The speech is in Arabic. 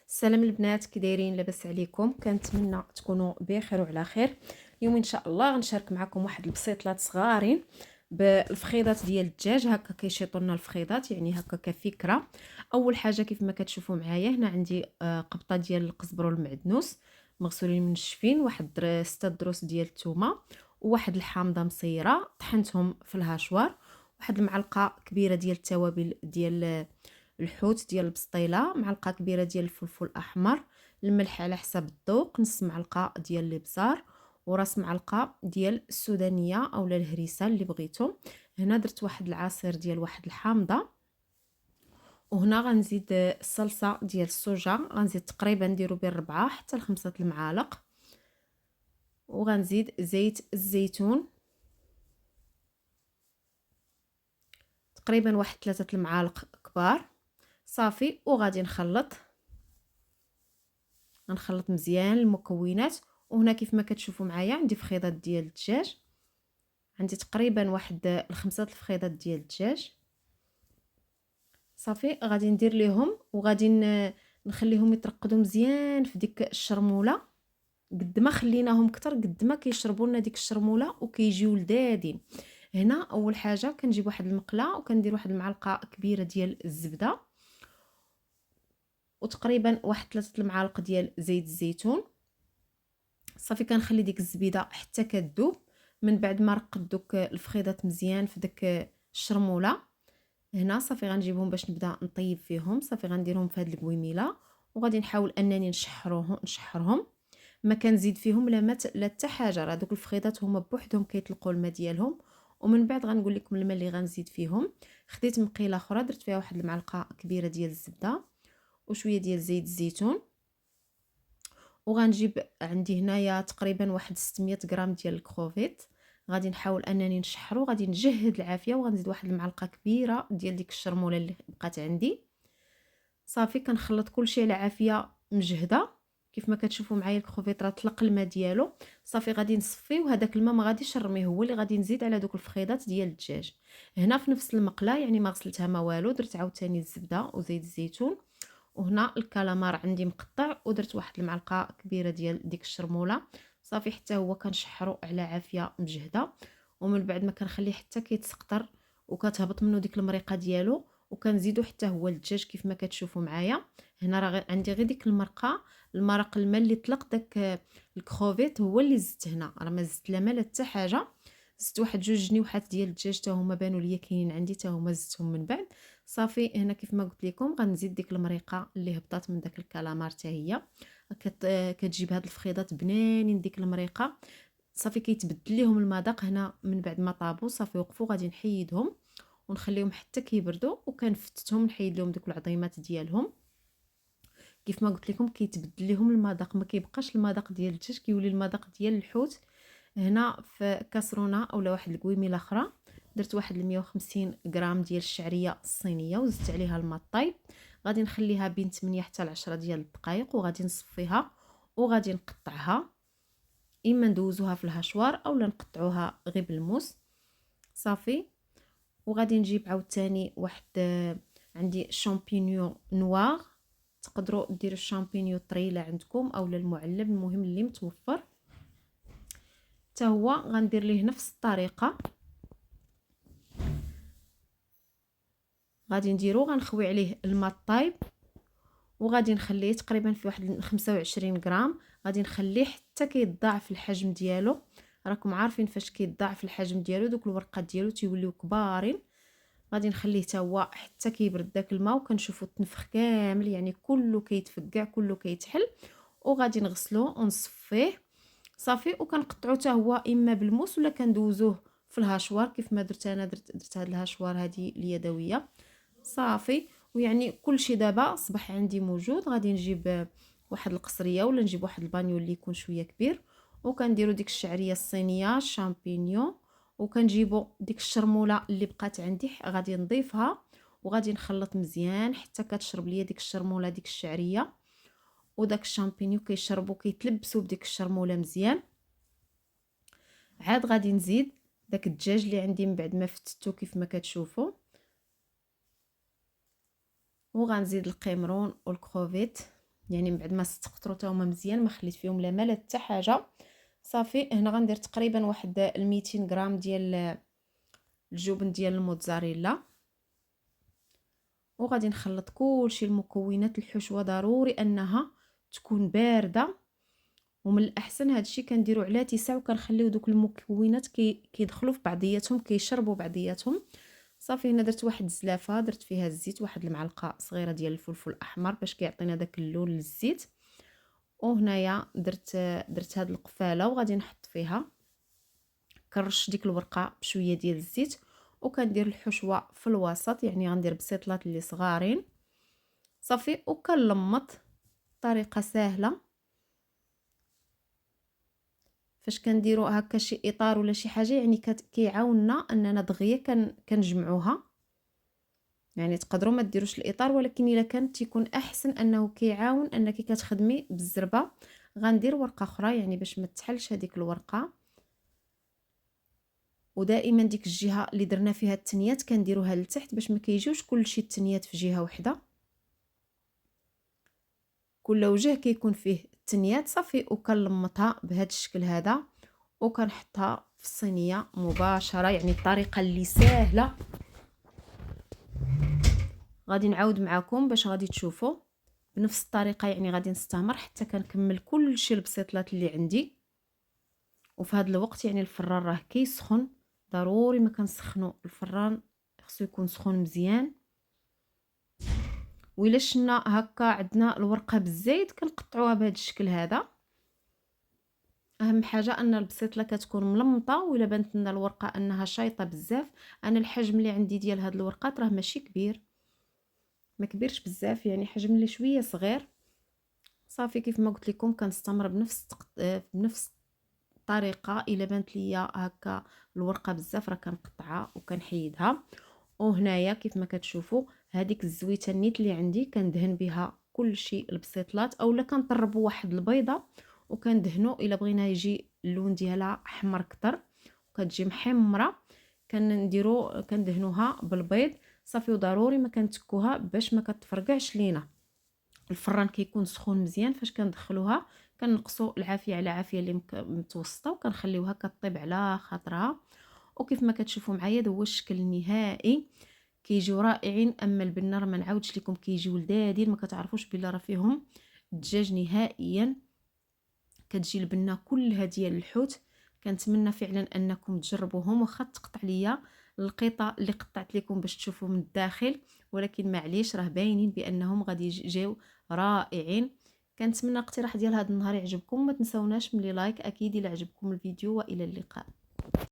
السلام البنات، كي دايرين؟ لاباس عليكم؟ كنتمنى تكونوا بخير وعلى خير. اليوم ان شاء الله غنشارك معكم واحد البسيطلات صغارين بالفخيضات ديال الدجاج. هكا كيشيطوا لنا الفخيضات، يعني هكا كفكره. اول حاجه كيف ما كتشوفوا معايا هنا عندي قبطه ديال القزبر والمعدنوس مغسولين منشفين، واحد 6 دروس ديال الثومه، وواحد الحامضه مصيره طحنتهم في الهاشوار، واحد المعلقه كبيره ديال التوابل ديال الحوت ديال البسطيله، معلقه كبيره ديال الفلفل الاحمر، الملح على حسب الذوق، نص معلقه ديال الابزار، وراس معلقه ديال السودانيه اولا الهريسه اللي بغيتو. هنا درت واحد العصير ديال واحد الحامضه، وهنا غنزيد الصلصه ديال الصوجا، غنزيد تقريبا نديرو بين 4 حتى ل 5 المعالق، وغنزيد زيت الزيتون تقريبا واحد 3 المعالق كبار. صافي، وغادي غنخلط مزيان المكونات. وهنا كيف ما كتشوفوا معايا عندي فخيضات ديال الدجاج، عندي تقريبا واحد 5 الفخيضات ديال الدجاج. صافي، غادي ندير ليهم وغادي نخليهم يترقدوا مزيان في ديك الشرموله. قد ما خليناهم كتر قد ما كيشربوا لنا ديك الشرموله وكيجيو لذاذين. هنا اول حاجه كنجيب واحد المقله وكندير واحد المعلقه كبيره ديال الزبده، وتقريبا واحد 3 المعالق ديال زيت الزيتون. صافي، كنخلي ديك الزبيده حتى كتذوب. من بعد ما رقد دوك الفخيضات مزيان في داك الشرموله، هنا صافي غنجيبهم باش نبدا نطيب فيهم. صافي غنديرهم في هذه القويميله، وغادي نحاول انني نشحرهم. ما كنزيد فيهم لا حتى حاجه، راه دوك الفخيضات هما بوحدهم كيطلقوا الماء ديالهم. ومن بعد غنقول لكم الماء اللي غنزيد فيهم. خديت مقيله اخرى درت فيها واحد المعلقه كبيره ديال الزبده وشويه ديال زيت الزيتون، وغنجيب عندي هنايا تقريبا واحد 600 غرام ديال الكروفيت. غادي نحاول انني نشحرو، غادي نجهد العافيه، وغنزيد واحد المعلقه كبيره ديال ديك الشرموله اللي بقات عندي. صافي، كنخلط كلشي على عافيه مجهده. كيف ما كتشوفوا معايا الكروفيت راه طلق الماء ديالو. صافي غادي نصفيه، وهذاك الماء ما غاديش نرميه، هو اللي غادي نزيد على دوك الفخيضات ديال الدجاج. هنا في نفس المقله، يعني ما غسلتها ما والو، درت عاوتاني الزبده وزيت الزيتون. وهنا الكالامار عندي مقطع، ودرت واحد المعلقه كبيره ديال ديك الشرموله. صافي، حتى هو كنشحرو على عافيه مجهده. ومن بعد ما كنخليه حتى كيتسقطر وكتهبط منه ديك المريقه ديالو، وكنزيدو حتى هو الدجاج كيف ما كتشوفوا معايا. هنا راه عندي غير ديك المرق الماء اللي طلق داك الكروفيت هو اللي زدت هنا، راه ما زدت لا ماء لا حتى حاجه. زدت واحد 2 جنيوحات ديال الدجاج حتى هما بانوا ليا كاينين عندي، حتى هما زدتهم من بعد. صافي، هنا كيف ما قلت لكم غنزيد ديك المريقه اللي هبطات من داك الكالامار حتى هي. كتجيب هاد الفخيضات بنانين ديك المريقه. صافي، كيتبدل لهم المذاق هنا من بعد ما طابوا. صافي، وقفوا، غادي نحيدهم ونخليهم حتى كيبردوا، وكنفتتهم نحيد لهم ديك العظيمات ديالهم. كيف ما قلت لكم كيتبدل لهم المذاق، ما كيبقاش المذاق ديال الدجاج، كيولي المذاق ديال الحوت. هنا في كاسرونه اولا واحد القويميله اخرى درت واحد 150 غرام ديال الشعريه الصينيه، وزدت عليها الماء طايب. غادي نخليها بين 8 حتى ل 10 ديال الدقائق، وغادي نصفيها وغادي نقطعها، اما ندوزوها في الهشوار اولا نقطعوها غير بالموس. صافي، وغادي نجيب عاوتاني واحد عندي شامبينيون نوار، تقدروا ديروا الشامبينيون طريله عندكم اولا المعلب، المهم اللي متوفر. حتى هو غندير ليه نفس الطريقه، غادي نديرو غنخوي عليه الماء الطايب، وغادي نخليه تقريبا في واحد 25 غرام. غادي نخليه حتى كيتضاعف الحجم ديالو. راكم عارفين فاش كيتضاعف الحجم ديالو دوك الورقات ديالو تيوليو كبارين. غادي نخليه حتى هو حتى كيبرد داك الماء، وكنشوفوا التنفخ كامل، يعني كله كيتفكع كله كيتحل. وغادي نغسلو ونصفيه. صافي، وكنقطعو حتى هو اما بالموس ولا كندوزوه في الهاشوار كيف ما درت انا. درت هاد الهاشوار هذه اليدويه. صافي، ويعني كلشي دابا اصبح عندي موجود. غادي نجيب واحد القصريه ولا نجيب واحد البانيو اللي يكون شويه كبير، وكنديروا ديك الشعريه الصينيه الشامبينيون، وكنجيبوا ديك الشرموله اللي بقات عندي غادي نضيفها، وغادي نخلط مزيان حتى كتشرب ليا ديك الشرموله ديك الشعريه وداك الشامبينيو كيشربوا كيتلبسوا بديك الشرموله مزيان. عاد غادي نزيد داك الدجاج اللي عندي من بعد ما فتتو كيف ما كتشوفوا، وغنزيد القمرون والكروفيت يعني من بعد ما استقطروا حتى هما مزيان، ما خليت فيهم لا مال حتى حاجه. صافي هنا غندير تقريبا واحد 200 غرام ديال الجبن ديال الموتزاريلا، وغادي نخلط كلشي. المكونات الحشوه ضروري انها تكون بارده، ومن الاحسن هادشي كنديرو على تيسع، وكنخليو دوك المكونات كيدخلوا في بعضياتهم، كيشربوا بعضياتهم. صافي هنا درت واحد الزلافه، درت فيها الزيت، واحد المعلقه صغيره ديال الفلفل الاحمر باش كيعطينا داك اللون للزيت. وهنايا درت هاد القفاله وغادي نحط فيها، كنرش ديك الورقه بشويه ديال الزيت، وكندير الحشوه في الوسط، يعني غندير بسيطلات اللي صغارين. صافي وكنلمط طريقه سهله. فاش كنديرو هكا شي اطار ولا شي حاجه، يعني كيعاوننا اننا دغيا كنجمعوها. يعني تقدروا ما ديروش الاطار، ولكن الا كان تيكون احسن انه كيعاون انك كتخدمي بالزربه. غندير ورقه اخرى يعني باش ما تحلش هذيك الورقه. ودائما ديك الجهه اللي درنا فيها التنيات كنديروها لتحت باش ما كيجيوش كلشي التنيات في جهه واحده، كل وجه كيكون فيه التنيات. صافي وكنلمطها بهذا الشكل هذا، وكنحطها في الصينيه مباشره. يعني الطريقه اللي سهله. غادي نعاود معكم باش غادي تشوفوا بنفس الطريقه. يعني غادي نستمر حتى كنكمل كلشي البسيطلات اللي عندي. وفي هذا الوقت يعني الفران راه كيسخن، ضروري ما كنسخنوا الفران، خصو يكون سخون مزيان. وإلا شنا هكا عندنا الورقه بالزيت كنقطعوها بهذا الشكل هذا. اهم حاجه ان البسيطله كتكون ملمطه، وإلا بانت لنا الورقه انها شايطه بزاف. انا الحجم اللي عندي ديال هاد الورقات راه ماشي كبير، ما كبيرش بزاف، يعني حجم اللي شويه صغير. صافي كيف ما قلت لكم كنستمر بنفس الطريقه. الا بانت ليا هكا الورقه بزاف راه كنقطعها وكنحيدها. وهنايا كيف ما كتشوفوا هذيك الزويته النيت اللي عندي كندهن بها كلشي البسيطلات، اولا كنطربوا واحد البيضه وكندهنوا الا بغينا يجي اللون ديالها احمر اكثر وكتجي محمره، كندهنوها بالبيض. صافي وضروري ما كنتكوها باش ما كتفرقعش لينا. الفران كيكون سخون مزيان. فاش كندخلوها كنقصوا العافيه على عافيه اللي متوسطه، وكنخليوها كطيب على خاطرها. وكيف ما كتشوفوا معايا هذا هو الشكل النهائي. كيجيو رائعين. اما البنه راه ما نعاودش لكم كيجيو لذاذين، ما كتعرفوش بلا راه فيهم الدجاج نهائيا. كتجي البنه كلها ديال الحوت. كنتمنى فعلا انكم تجربوهم، واخا تقطع ليا القطع اللي قطعت لكم باش تشوفوا من الداخل، ولكن معليش راه باينين بانهم غادي يجيو رائعين. كنتمنى الاقتراح ديال هذا النهار يعجبكم. ما تنساوناش من لايك اكيد الا عجبكم الفيديو، والى اللقاء.